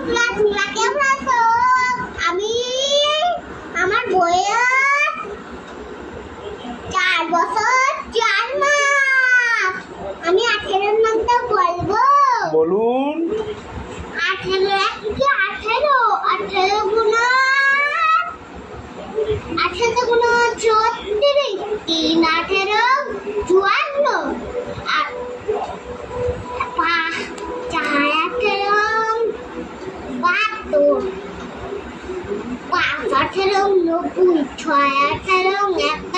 তোমরা কেমন আছো? আমি আমার বয়স 4 বছর 4 মাস। আমি 18 নামটা বলবো। বলুন। 18 কি 18 18 গুণা 18 গুণা 34 3 18 54 আর 5 4 18 72 5 18 90 6 18